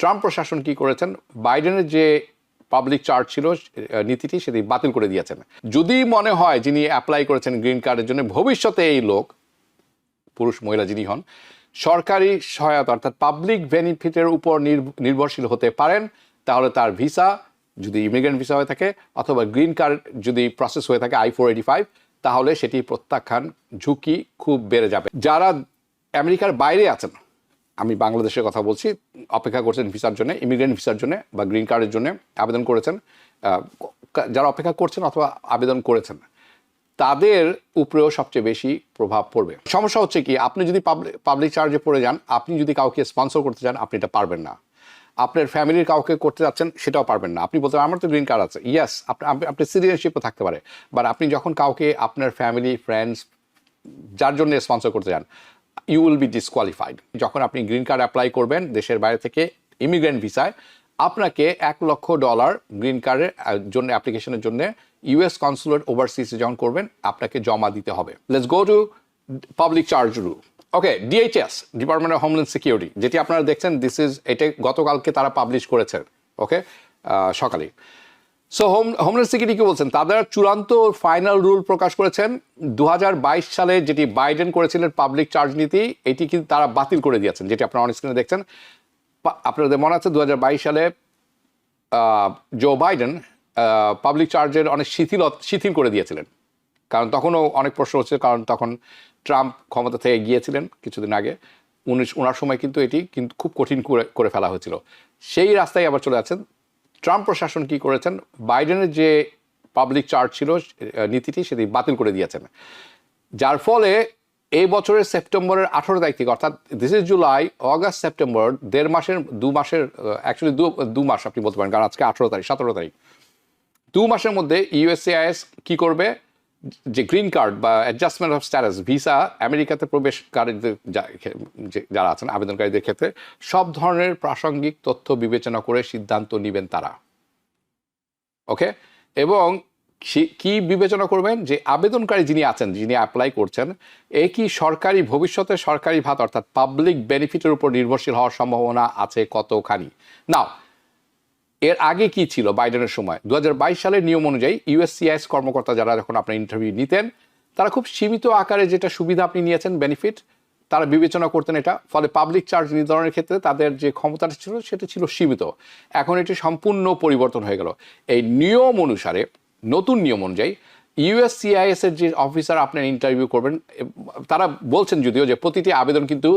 Trump প্রশাসন কি করেছেন, বাইডেনের যে পাবলিক চার্জ ছিল নীতিটি সেটি বাতিল করে দিয়েছেন। যদি মনে হয় যিনি অ্যাপ্লাই করেছেন গ্রিন কার্ডের জন্য ভবিষ্যতে এই লোক, পুরুষ মহিলা যিনি হন, সরকারি সহায়তা অর্থাৎ পাবলিক বেনিফিটের উপর নির্ভরশীল হতে পারেন, তাহলে তার ভিসা যদি ইমিগ্রেন্ট ভিসা হয়ে থাকে অথবা গ্রিন কার্ড যদি প্রসেস হয়ে থাকে I-485, তাহলে সেটি প্রত্যাখ্যান ঝুঁকি খুব বেড়ে যাবে। যারা আমেরিকার বাইরে আছেন, আমি বাংলাদেশের কথা বলছি, অপেক্ষা করছেন ভিসার জন্য, ইমিগ্রেন্ট ভিসার জন্য বা গ্রিন কার্ডের জন্য আবেদন করেছেন, যারা অপেক্ষা করছেন অথবা আবেদন করেছেন, তাদের উপরেও সবচেয়ে বেশি প্রভাব পড়বে। সমস্যা হচ্ছে কি, আপনি যদি পাবলিক চার্জে পড়ে যান, আপনি যদি কাউকে স্পন্সর করতে চান, আপনি এটা পারবেন না। আপনার ফ্যামিলির কাউকে করতে যাচ্ছেন, সেটাও পারবেন না। আপনি বলতে আমার তো গ্রিন কার্ড আছে, ইয়েস, আপনি সিটিজেনশিপও থাকতে পারে, বাট আপনি যখন কাউকে আপনার ফ্যামিলি ফ্রেন্ডস যার জন্য স্পন্সর করতে চান, ইউ উইল বি ডিসকোয়ালিফাইড। যখন আপনি গ্রিন কার্ড অ্যাপ্লাই করবেন দেশের বাইরে থেকে ইমিগ্রেন্ট ভিসায়, আপনাকে $1 লক্ষ গ্রিন কার্ডের জন্য অ্যাপ্লিকেশনের জন্য US কনসুলেট ওভারসিজে যখন করবেন আপনাকে জমা দিতে হবে। Let's go to public charge rule. Okay, DHS, department of homeland security, যেটি আপনারা দেখছেন, এটা গতকালকে তারা পাবলিশ করেছে, ওকে, সকালে। সো হোমল্যান্ড সিকিউরিটি কি বলছেন, তাদের চূড়ান্ত ফাইনাল রুল প্রকাশ করেছেন। 2022 সালে যেটি বাইডেন করেছিলেন পাবলিক চার্জ নীতি, এটি কিন্তু তারা বাতিল করে দিয়েছেন, যেটি আপনারা অন স্ক্রিনে দেখছেন। আপনাদের মনে আছে 2022 সালে জো বাইডেন পাবলিক চার্জের অনেক শিথিল করে দিয়েছিলেন, কারণ তখনও অনেক প্রশ্ন হচ্ছে, কারণ তখন ট্রাম্প ক্ষমতা থেকে গিয়েছিলেন কিছুদিন আগে। ওনার সময় কিন্তু এটি কিন্তু খুব কঠিন করে ফেলা হয়েছিল। সেই রাস্তায় আবার চলে যাচ্ছেন। ট্রাম্প প্রশাসন কি করেছেন, বাইডেনের যে পাবলিক চার্জ ছিল নীতিটি সেটি বাতিল করে দিয়েছেন, যার ফলে এই বছরের সেপ্টেম্বরের 18 তারিখ থেকে, অর্থাৎ this is July, August, September, 2 মাসের অ্যাকচুয়ালি 2 মাস আপনি বলতে পারেন, কারণ আজকে 17 তারিখ, 2 মাসের মধ্যে USCIS কি করবে, যে গ্রিন কার্ড বা অ্যাডজাস্টমেন্ট অফ স্ট্যাটাস ভিসা আমেরিকাতে প্রবেশকারীদের যারা আছেন আবেদনকারীদের ক্ষেত্রে সব ধরনের প্রাসঙ্গিক তথ্য বিবেচনা করে সিদ্ধান্ত নেবেন তারা, ওকে। এবং কি বিবেচনা করবেন, যে আবেদনকারী যিনি আছেন, যিনি অ্যাপ্লাই করছেন, এ কি ভবিষ্যতে সরকারি ভাতা অর্থাৎ পাবলিক বেনিফিটের উপর নির্ভরশীল হওয়ার সম্ভাবনা আছে কতখানি। নাও, এর আগে কি ছিল বাইডেনের সময়, 2022 সালের নিয়ম অনুযায়ী USCIS কর্মকর্তা যারা যখন আপনার ইন্টারভিউ নিতেন, তারা খুব সীমিত আকারে যেটা সুবিধা আপনি নিয়েছেন বেনিফিট, তারা বিবেচনা করতেন এটা। ফলে পাবলিক চার্জ নির্ধারণের ক্ষেত্রে তাদের যে ক্ষমতাটা ছিল সেটা ছিল সীমিত। এখন এটি সম্পূর্ণ পরিবর্তন হয়ে গেল। এই নিয়ম অনুসারে, নতুন নিয়ম অনুযায়ী USCIS এর যে অফিসার আপনার ইন্টারভিউ করবেন, তারা বলছেন যদিও যে প্রতিটি আবেদন কিন্তু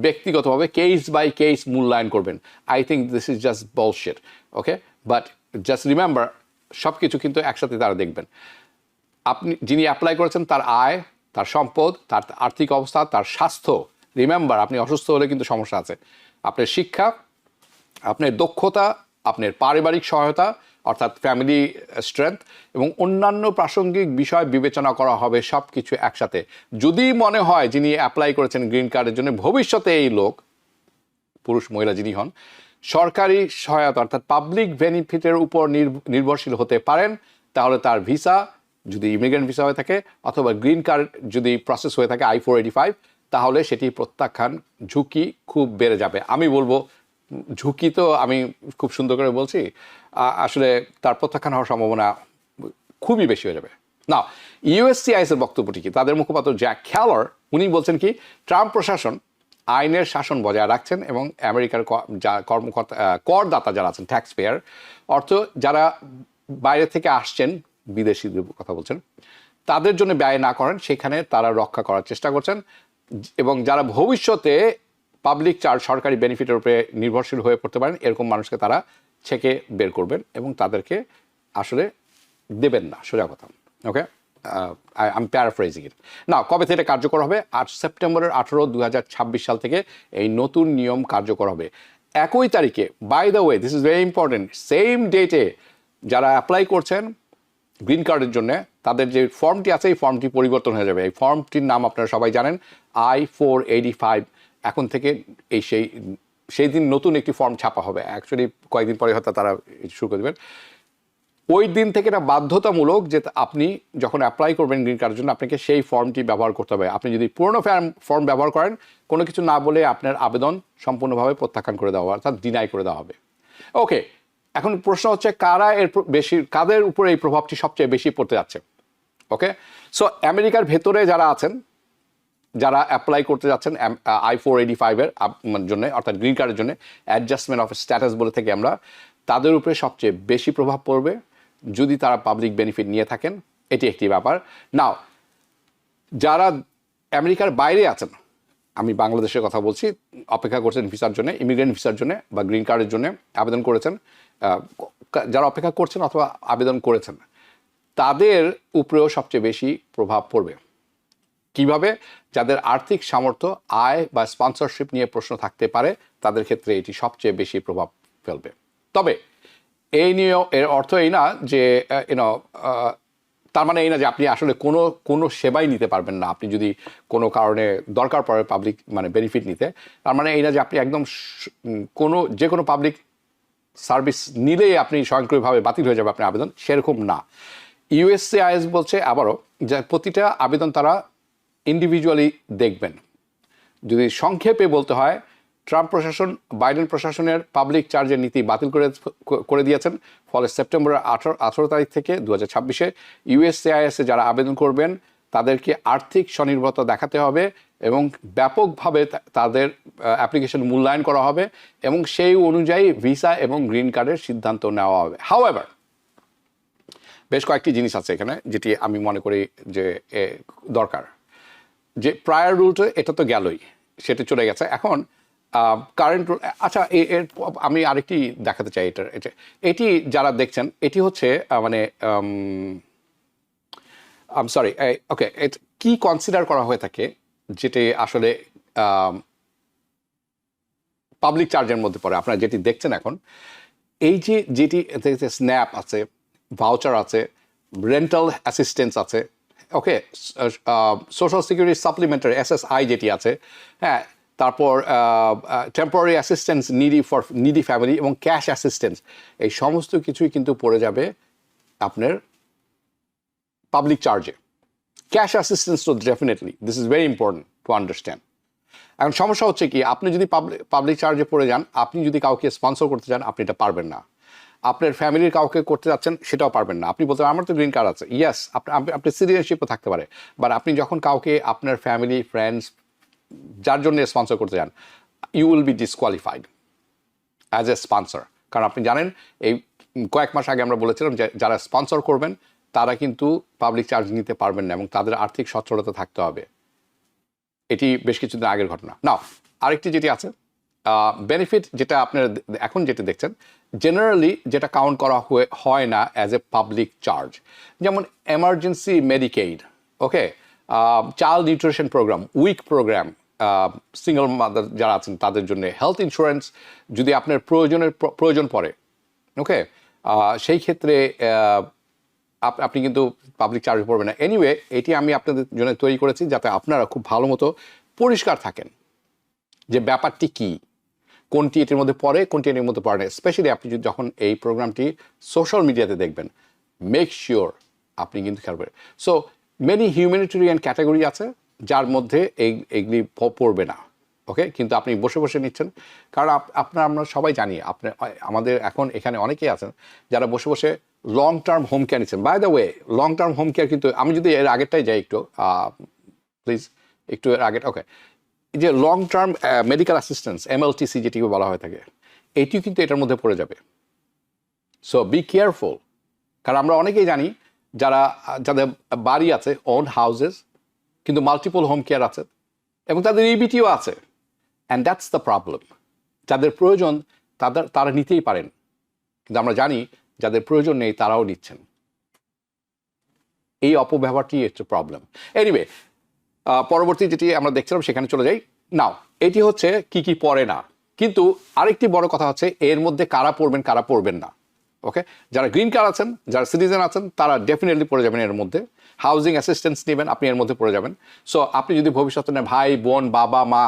ব্যক্তিগতভাবে কেস বাই কেস মূল্যায়ন করবেন। I think this is just বলশিট, okay. But just remember, সব কিছু কিন্তু একসাথে তারা দেখবেন। আপনি যিনি অ্যাপ্লাই করেছেন, তার আয়, তার সম্পদ, তার আর্থিক অবস্থা, তার স্বাস্থ্য। রিমেম্বার, আপনি অসুস্থ হলে কিন্তু সমস্যা আছে। আপনার শিক্ষা, আপনার দক্ষতা, আপনার পারিবারিক সহায়তা অর্থাৎ ফ্যামিলি স্ট্রেংথ এবং অন্যান্য প্রাসঙ্গিক বিষয় বিবেচনা করা হবে, সব কিছু একসাথে। যদি মনে হয় যিনি অ্যাপ্লাই করেছেন গ্রিন কার্ডের জন্য ভবিষ্যতে এই লোক, পুরুষ মহিলা যিনি হন, সরকারি সহায়তা অর্থাৎ পাবলিক বেনিফিটের উপর নির্ভরশীল হতে পারেন, তাহলে তার ভিসা যদি ইমিগ্রেন্ট ভিসা হয়ে থাকে অথবা গ্রিন কার্ড যদি প্রসেস হয়ে থাকে I-485, তাহলে সেটি প্রত্যাখ্যান ঝুঁকি খুব বেড়ে যাবে। আমি বলবো ঝুঁকি তো আমি খুব সুন্দর করে বলছি, আসলে তার প্রত্যাখ্যান হওয়ার সম্ভাবনা খুবই বেশি হয়ে যাবে। না, USCIS এর বক্তব্যটি কি, তাদের মুখপাত্র জ্যাক ক্যালর, উনি বলছেন কি, ট্রাম্প প্রশাসন আইনের শাসন বজায় রাখছেন এবং আমেরিকার কর্মকর্তা, করদাতা যারা আছেন, ট্যাক্স পেয়ার, অর্থ যারা বাইরে থেকে আসছেন, বিদেশিদের কথা বলছেন, তাদের জন্য ব্যয় না করেন সেখানে তারা রক্ষা করার চেষ্টা করছেন। এবং যারা ভবিষ্যতে পাবলিক চার্জ সরকারি বেনিফিটের উপরে নির্ভরশীল হয়ে পড়তে পারেন, এরকম মানুষকে তারা ছেঁকে বের করবেন এবং তাদেরকে আসলে দেবেন না, সোজা কথা, ওকে। আমি প্যারাফ্রেজিং ইট। না, কবে থেকে কার্যকর হবে? 8 সেপ্টেম্বরের 2026 সাল থেকে এই নতুন নিয়ম কার্যকর হবে। 1 তারিখে, by the way, this is very important, same ডেটে যারা অ্যাপ্লাই করছেন গ্রিন কার্ডের জন্য, তাদের যে ফর্মটি আছে এই ফর্মটি পরিবর্তন হয়ে যাবে। এই ফর্মটির নাম আপনারা সবাই জানেন, I-485। এখন থেকে সেই দিন নতুন একটি ফর্ম ছাপা হবে। অ্যাকচুয়ালি কয়েকদিন পরে হয়তো তারা শুরু করে দেবেন। ওই দিন থেকে এটা বাধ্যতামূলক যে আপনি যখন অ্যাপ্লাই করবেন গ্রিন কার্ডের জন্য আপনাকে সেই ফর্মটি ব্যবহার করতে হবে। আপনি যদি পুরনো ফর্ম ব্যবহার করেন, কোনো কিছু না বলে আপনার আবেদন সম্পূর্ণভাবে প্রত্যাখ্যান করে দেওয়া হবে, অর্থাৎ ডিনাই করে দেওয়া হবে। ওকে, এখন প্রশ্ন হচ্ছে কাদের উপরে এই প্রভাবটি সবচেয়ে বেশি পড়তে যাচ্ছে? ওকে, সো আমেরিকার ভেতরে যারা আছেন, যারা অ্যাপ্লাই করতে যাচ্ছেন I-485 এর জন্য, অর্থাৎ গ্রিন কার্ডের জন্য, অ্যাডজাস্টমেন্ট অফ স্ট্যাটাস বলে থেকে আমরা, তাদের উপরে সবচেয়ে বেশি প্রভাব পড়বে যদি তারা পাবলিক বেনিফিট নিয়ে থাকেন। এটি একটি ব্যাপার। নাও, যারা আমেরিকার বাইরে আছেন, আমি বাংলাদেশের কথা বলছি, অপেক্ষা করছেন ভিসার জন্য, ইমিগ্রেন্ট ভিসার জন্য বা গ্রিন কার্ডের জন্য আবেদন করেছেন, যারা অপেক্ষা করছেন অথবা আবেদন করেছেন, তাদের উপরেও সবচেয়ে বেশি প্রভাব পড়বে। কিভাবে? যাদের আর্থিক সামর্থ্য, আয় বা স্পন্সরশিপ নিয়ে প্রশ্ন থাকতে পারে, তাদের ক্ষেত্রে এটি সবচেয়ে বেশি প্রভাব ফেলবে। তবে এই নিয়ে এর অর্থ এই না যে তার মানে এই না যে আপনি আসলে কোনো সেবাই নিতে পারবেন না আপনি যদি কোনো কারণে দরকার পড়ে পাবলিক বেনিফিট নিতে। তার মানে এই না যে আপনি একদম যে কোনো পাবলিক সার্ভিস নিলেই আপনি স্বয়ংক্রিয়ভাবে বাতিল হয়ে যাবে আপনার আবেদন, সেরকম না। USCIS বলছে আবারও যে প্রতিটা আবেদন তারা ইন্ডিভিজুয়ালি দেখবেন। যদি সংক্ষেপে বলতে হয়, ট্রাম্প প্রশাসন বাইডেন প্রশাসনের পাবলিক চার্জের নীতি বাতিল করে দিয়েছেন। ফলে সেপ্টেম্বরের 18 তারিখ থেকে 2026-এ USCIS-এ যারা আবেদন করবেন তাদেরকে আর্থিক স্বনির্ভরতা দেখাতে হবে এবং ব্যাপকভাবে তাদের অ্যাপ্লিকেশন মূল্যায়ন করা হবে এবং সেই অনুযায়ী ভিসা এবং গ্রিন কার্ডের সিদ্ধান্ত নেওয়া হবে। হাউএভার, বেশ কয়েকটি জিনিস আছে এখানে যেটি আমি মনে করি যে দরকার। যে প্রায়ার রুলটা এটা তো গেলই, সেটা চলে গেছে। এখন কারেন্ট রুল, আচ্ছা আমি আরেকটি দেখাতে চাই। এটি যারা দেখছেন, এটি হচ্ছে সরি, ওকে, কি কনসিডার করা হয়ে থাকে যেটি আসলে পাবলিক চার্জের মধ্যে পড়ে। আপনারা যেটি দেখছেন এখন, এই যেটি স্ন্যাপ আছে, ভাউচার আছে, রেন্টাল অ্যাসিস্ট্যান্স আছে, ওকে, সোশ্যাল সিকিউরিটি সাপ্লিমেন্টারি SSI যেটি আছে, হ্যাঁ, তারপর টেম্পোরারি অ্যাসিস্ট্যান্স নিডি ফ্যামিলি এবং ক্যাশ অ্যাসিস্ট্যান্স, এই সমস্ত কিছুই কিন্তু পড়ে যাবে আপনার পাবলিক চার্জে। ক্যাশ অ্যাসিস্ট্যান্স তো definitely, this is very important to understand. এখন সমস্যা হচ্ছে কি, আপনি যদি পাবলিক চার্জে পড়ে যান, আপনি যদি কাউকে স্পন্সর করতে চান, আপনি এটা পারবেন না। আপনার ফ্যামিলির কাউকে করতে যাচ্ছেন, সেটাও পারবেন না। আপনি বলতে আমার তো গ্রিন কার্ড আছে, ইয়েস, আপনার সিটিজেনশিপও থাকতে পারে, বাট আপনি যখন কাউকে আপনার ফ্যামিলি, ফ্রেন্ডস, যার জন্য স্পন্সর করতে যান, you will be disqualified as a sponsor. কারণ আপনি জানেন, এই কয়েক মাস আগে আমরা বলেছিলাম যে যারা স্পন্সর করবেন তারা কিন্তু পাবলিক চার্জ নিতে পারবেন না এবং তাদের আর্থিক সচ্ছলতা থাকতে হবে। এটি বেশ কিছুদিন আগের ঘটনা। নাও, আরেকটি যেটি আছে বেনিফিট, যেটা আপনারা এখন যেটি দেখছেন, জেনারেলি যেটা কাউন্ট করা হয় না অ্যাজ এ পাবলিক চার্জ, যেমন emergency Medicaid, okay, child nutrition program, উইক প্রোগ্রাম, সিঙ্গল মাদার যারা আছেন তাদের জন্য, হেলথ ইন্স্যুরেন্স যদি আপনার প্রয়োজন পড়ে, ওকে, সেই ক্ষেত্রে আপনি কিন্তু পাবলিক চার্জ পড়বেন না। এনিওয়ে, এটি আমি আপনাদের জন্য তৈরি করেছি যাতে আপনারা খুব ভালো মতো পরিষ্কার থাকেন যে ব্যাপারটি কী, কোনটি এটির মধ্যে পড়ে, কোনটি এটির মধ্যে পড়ে না। স্পেশালি আপনি যদি যখন এই প্রোগ্রামটি সোশ্যাল মিডিয়াতে দেখবেন, মেক শিওর আপনি কিন্তু খেয়াল করেন। সো মেনি হিউম্যানিটেরিয়ান ক্যাটাগরি আছে যার মধ্যে এইগুলি পড়বে না, ওকে, কিন্তু আপনি বসে বসে নিচ্ছেন। কারণ আমরা সবাই জানি, আমাদের এখন এখানে অনেকেই আছেন যারা বসে বসে লং টার্ম হোম কেয়ার নিচ্ছেন। By the way, long term home care কিন্তু, আমি যদি এর আগেরটাই যাই একটু, প্লিজ একটু এর আগের, ওকে, যে long term medical assistance, MLTC যেটিকে বলা হয়ে থাকে, এটিও কিন্তু এটার মধ্যে পড়ে যাবে। So be careful. কারণ আমরা অনেকেই জানি যাদের বাড়ি আছে, ওন হাউসেস, কিন্তু মাল্টিপল হোম কেয়ার আছে এবং তাদের EBTও আছে, অ্যান্ড দ্যাটস দ্য প্রবলেম। যাদের প্রয়োজন তারা নিতেই পারেন, কিন্তু আমরা জানি যাদের প্রয়োজন নেই তারাও নিচ্ছেন। এই অপব্যবহারটি হচ্ছে প্রবলেম। এনিওয়ে, পরবর্তী যেটি আমরা দেখছিলাম সেখানে চলে যাই। নাও, এটি হচ্ছে কি পড়ে না, কিন্তু আরেকটি বড় কথা হচ্ছে এর মধ্যে কারা পড়বেন কারা পড়বেন না। ওকে, যারা গ্রিন কার্ড আছেন, যারা সিটিজেন আছেন, তারা ডেফিনেটলি পড়ে যাবেন এর মধ্যে। হাউজিং অ্যাসিস্ট্যান্স নেবেন, আপনি এর মধ্যে পড়ে যাবেন। সো আপনি যদি ভবিষ্যতে ভাই, বোন, বাবা, মা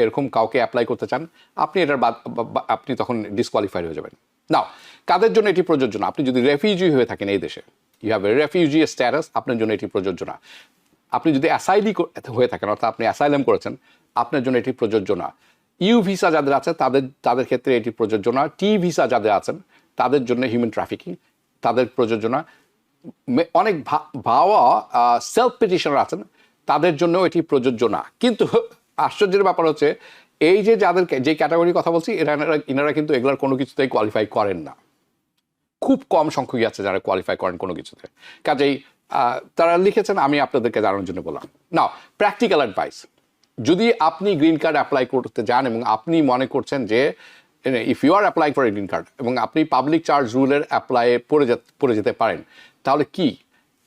এরকম কাউকে অ্যাপ্লাই করতে চান, আপনি তখন ডিসকোয়ালিফাইড হয়ে যাবেন। নাও কাদের জন্য এটি প্রযোজ্য না? আপনি যদি রেফিউজি হয়ে থাকেন এই দেশে, you have a refugee status, আপনার জন্য এটি প্রযোজ্য না। আপনি যদি অ্যাসাইলি হয়ে থাকেন, অর্থাৎ আপনি অ্যাসাইলাম করেছেন, আপনার জন্য এটি প্রযোজ্য না। ইউ ভিসা যাদের আছে তাদের ক্ষেত্রে এটি প্রযোজ্য না। টি ভিসা যাদের আছেন তাদের জন্য হিউম্যান ট্রাফিকিং তাদের প্রযোজ্য না। অনেক ভাওয়া সেলফ পিটিশনার আছেন, তাদের জন্য এটি প্রযোজ্য না। কিন্তু আশ্চর্যের ব্যাপার হচ্ছে এই যে যাদেরকে যে ক্যাটাগরির কথা বলছি এনারা কিন্তু এগুলোর কোনো কিছুতেই কোয়ালিফাই করেন না। খুব কম সংখ্যকই আছে যারা কোয়ালিফাই করেন কোনো কিছুতে। কাজেই তারা লিখেছেন, আমি আপনাদেরকে জানানোর জন্য বললাম। নাও প্র্যাকটিক্যাল অ্যাডভাইস, যদি আপনি গ্রিন কার্ড অ্যাপ্লাই করতে যান এবং আপনি মনে করছেন যে if you are apply for a green card এবং আপনি পাবলিক চার্জ রুলের অ্যাপ্লাইয়ে পড়ে যেতে পারেন, তাহলে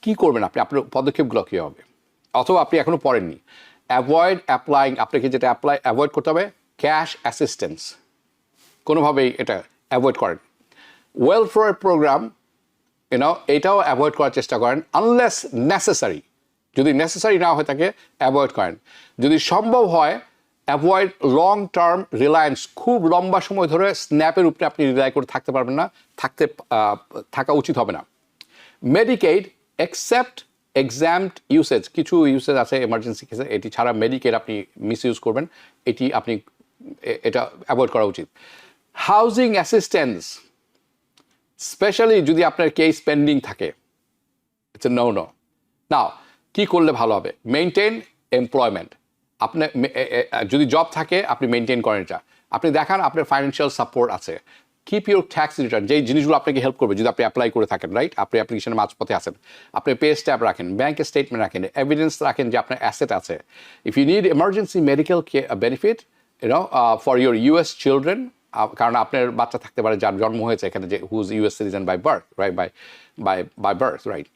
কি করবেন আপনি? আপনার পদক্ষেপগুলো কী হবে? অথবা আপনি এখনও পড়েননি, অ্যাভয়েড অ্যাপ্লাইং, আপনাকে যেটা অ্যাভয়েড করতে হবে ক্যাশ অ্যাসিস্ট্যান্স, কোনোভাবেই এটা অ্যাভয়েড করেন। ওয়েলফেয়ার প্রোগ্রাম এটাও অ্যাভয়েড করার চেষ্টা করেন, আনলেস নেসেসারি। যদি নেসেসারি না হয়ে থাকে অ্যাভয়েড করেন। যদি সম্ভব হয় অ্যাভয়েড লং টার্ম রিলায়েন্স, খুব লম্বা সময় ধরে স্ন্যাপের উপরে আপনি রিলাই করে থাকতে পারবেন না, থাকা উচিত হবে না। মেডিকেড এক্সেপ্ট এক্সামড ইউসেজ, কিছু ইউসেজ আছে এমার্জেন্সি কেসে, এটি ছাড়া মেডিকেড আপনি মিস ইউজ করবেন, এটা অ্যাভয়েড করা উচিত। হাউজিং অ্যাসিস্ট্যান্স, স্পেশালি যদি আপনার কেস পেন্ডিং থাকে, ইটস এ নো। নাও কী করলে ভালো হবে? Maintain employment. আপনার যদি জব থাকে আপনি মেইনটেইন করেন এটা, আপনি দেখান আপনার ফাইন্যান্সিয়াল সাপোর্ট আছে। কিপ ইউর ট্যাক্স রিটার্ন, যেই জিনিসগুলো আপনাকে হেল্প করবে যদি আপনি অ্যাপ্লাই করে থাকেন, রাইট? আপনি অ্যাপ্লিকেশনের মাঝপথে আছেন, আপনি পে স্ট্যাপ রাখেন, ব্যাঙ্ক স্টেটমেন্ট রাখেন, এভিডেন্স রাখেন যে আপনার অ্যাসেট আছে। If you need emergency medical benefit for your US children, কারণ আপনার বাচ্চা থাকতে পারে যার জন্ম হয়েছে এখানে, যে whose US citizen by birth, right? By birth, right?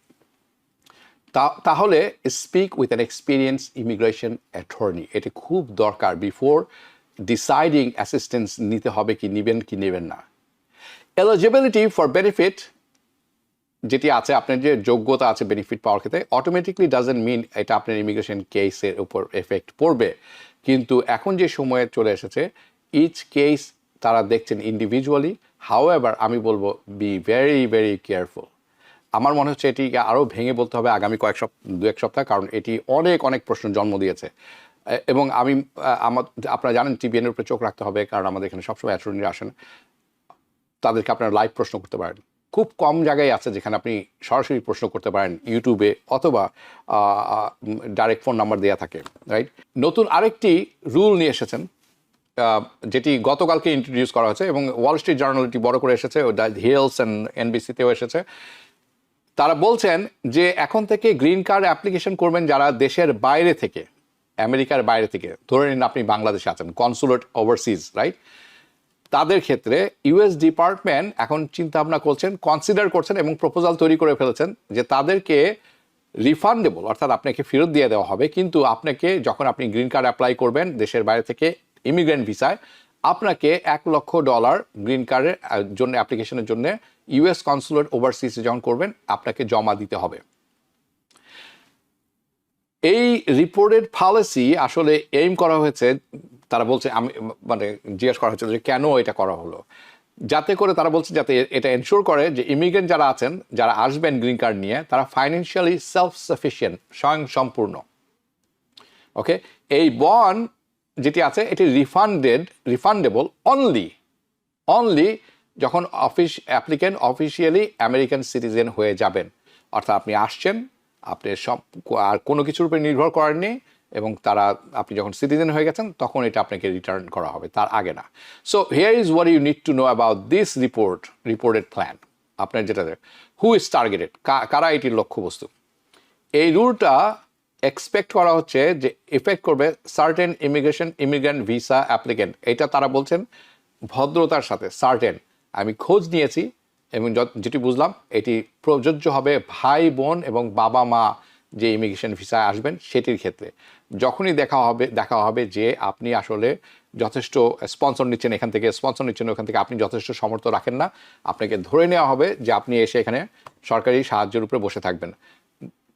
তাহলে speak with an experience immigration attorney, এটি খুব দরকার বিফোর ডিসাইডিং অ্যাসিস্ট্যান্স নিতে হবে কি নেবেন না। এলিজিবিলিটি ফর বেনিফিট যেটি আছে, আপনার যে যোগ্যতা আছে বেনিফিট পাওয়ার ক্ষেত্রে, অটোমেটিকলি ডাজেন্ট মিন এটা আপনার ইমিগ্রেশন কেসের উপর এফেক্ট পড়বে। কিন্তু এখন যে সময়ে চলে এসেছে, ইচ কেস তারা দেখছেন ইন্ডিভিজুয়ালি। হাউএভার আমি বলবো বি ভেরি ভেরি কেয়ারফুল। আমার মনে হচ্ছে এটি আরও ভেঙে বলতে হবে আগামী দু এক সপ্তাহ, কারণ এটি অনেক প্রশ্ন জন্ম দিয়েছে। এবং আপনারা জানেন টিবিএনের উপরে চোখ রাখতে হবে, কারণ আমাদের এখানে সবসময় অ্যাটর্নিরা আসেন, তাদেরকে আপনারা লাইভ প্রশ্ন করতে পারেন। খুব কম জায়গায় আছে যেখানে আপনি সরাসরি প্রশ্ন করতে পারেন, ইউটিউবে অথবা ডাইরেক্ট ফোন নাম্বার দেওয়া থাকে, রাইট? নতুন আরেকটি রুল নিয়ে এসেছেন যেটি গতকালকে ইন্ট্রোডিউস করা হয়েছে এবং ওয়াল স্ট্রিট জার্নাল এটি বড় করে এসেছে, হিলস অ্যান্ড এনবিসিতেও এসেছে। তারা বলছেন যে এখন থেকে গ্রিন কার্ড অ্যাপ্লিকেশন করবেন যারা দেশের বাইরে থেকে, আমেরিকার বাইরে থেকে, ধরে নিন আপনি বাংলাদেশে আছেন, কনসুলেট ওভারসিজ, রাইট? তাদের ক্ষেত্রে ইউএস ডিপার্টমেন্ট এখন চিন্তাভাবনা করছেন, কনসিডার করছেন এবং প্রপোজাল তৈরি করে ফেলেছেন যে তাদেরকে রিফান্ডেবল, অর্থাৎ আপনাকে ফেরত দিয়ে দেওয়া হবে, কিন্তু আপনাকে যখন আপনি গ্রিন কার্ড অ্যাপ্লাই করবেন দেশের বাইরে থেকে ইমিগ্রেন্ট ভিসায়, আপনাকে $1 লক্ষ গ্রিন কার্ডের জন্য অ্যাপ্লিকেশনের জন্য ইউএস কনসুলেট ওভারসিজে যখন করবেন আপনাকে জমা দিতে হবে। এই রিপোর্টেড পলিসি আসলে এইম করা হয়েছে, তারা বলছে, জিজ্ঞেস করা হয়েছিল যে কেন এটা করা হলো, যাতে করে তারা বলছে যাতে এটা এনশোর করে যে ইমিগ্রেন্ট যারা আছেন, যারা আসবেন গ্রিন কার্ড নিয়ে, তারা ফাইন্যান্সিয়ালি সেলফ সাফিসিয়েন্ট, স্বয়ংসম্পূর্ণ। ওকে, এই বন্ড যেটি আছে এটি রিফান্ডেবল অনলি যখন অ্যাপ্লিক্যান্ট অফিসিয়ালি আমেরিকান সিটিজেন হয়ে যাবেন, অর্থাৎ আপনি আসছেন, আপনি সব আর কোনো কিছুর উপরে নির্ভর করেননি এবং আপনি যখন সিটিজেন হয়ে গেছেন তখন এটা আপনাকে রিটার্ন করা হবে, তার আগে না। So here is what you need to know about this reported plan. আপনার যেটা হু ইজ টার্গেটেড, কারা এটির লক্ষ্যবস্তু। এই রুলটা এক্সপেক্ট করা হচ্ছে যে এফেক্ট করবে সার্টেন ইমিগ্রেন্ট ভিসা অ্যাপ্লিকেন্ট। এটা তারা বলছেন ভদ্রতার সাথে, সার্টেন। আমি খোঁজ নিয়েছি এবং যেটি বুঝলাম এটি প্রযোজ্য হবে ভাই বোন এবং বাবা মা যে ইমিগ্রেশন ভিসায় আসবেন সেটির ক্ষেত্রে। যখনই দেখা হবে যে আপনি আসলে যথেষ্ট স্পন্সর নিচ্ছেন ওখান থেকে, আপনি যথেষ্ট সামর্থ্য রাখেন না, আপনাকে ধরে নেওয়া হবে যে আপনি এসে এখানে সরকারি সাহায্যের উপরে বসে থাকবেন,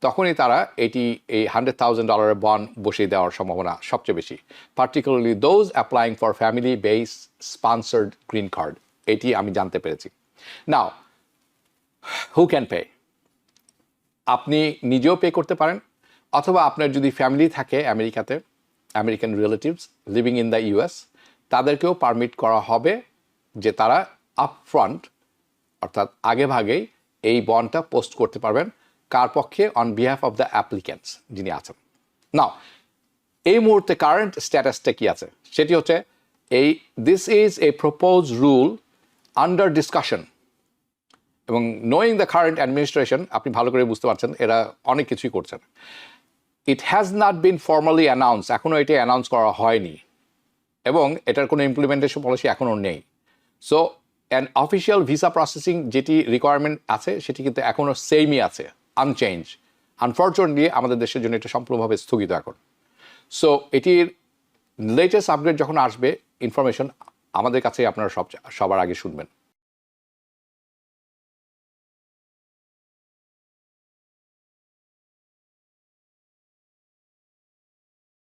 তখনই তারা এই $100,000 বন্ড বসিয়ে দেওয়ার সম্ভাবনা সবচেয়ে বেশি, particularly those applying for family base sponsored green card. এটি আমি জানতে পেরেছি। নাও হু ক্যান পে? আপনি নিজেও পে করতে পারেন, অথবা আপনার যদি ফ্যামিলি থাকে আমেরিকাতে, American relatives living in the US, তাদেরকেও পারমিট করা হবে যে তারা আপফ্রন্ট অর্থাৎ আগে ভাগেই এই বন্ডটা পোস্ট করতে পারবেন। কার পক্ষে? On behalf of the applicants যিনি আছেন। নাও এই মুহূর্তে কারেন্ট স্ট্যাটাসটা কি আছে সেটি হচ্ছে this is a propose rule under discussion. এবং নোয়িং দ্য কারেন্ট অ্যাডমিনিস্ট্রেশন, আপনি ভালো করে বুঝতে পারছেন এরা অনেক কিছুই করছেন। It has not been formally announce, এখনও এটি অ্যানাউন্স করা হয়নি এবং এটার কোনো ইমপ্লিমেন্টেশন পলিসি এখনও নেই। So an official visa processing যেটি রিকোয়ারমেন্ট আছে সেটি কিন্তু এখনও সেমই আছে, আনচেঞ্জ। আনফর্চুনেটলি আমাদের দেশের জন্য এটা সম্পূর্ণভাবে স্থগিত এখন। সো এটির লেটেস্ট আপডেট যখন আসবে ইনফরমেশন আমাদের কাছে আপনারা সবার আগে শুনবেন।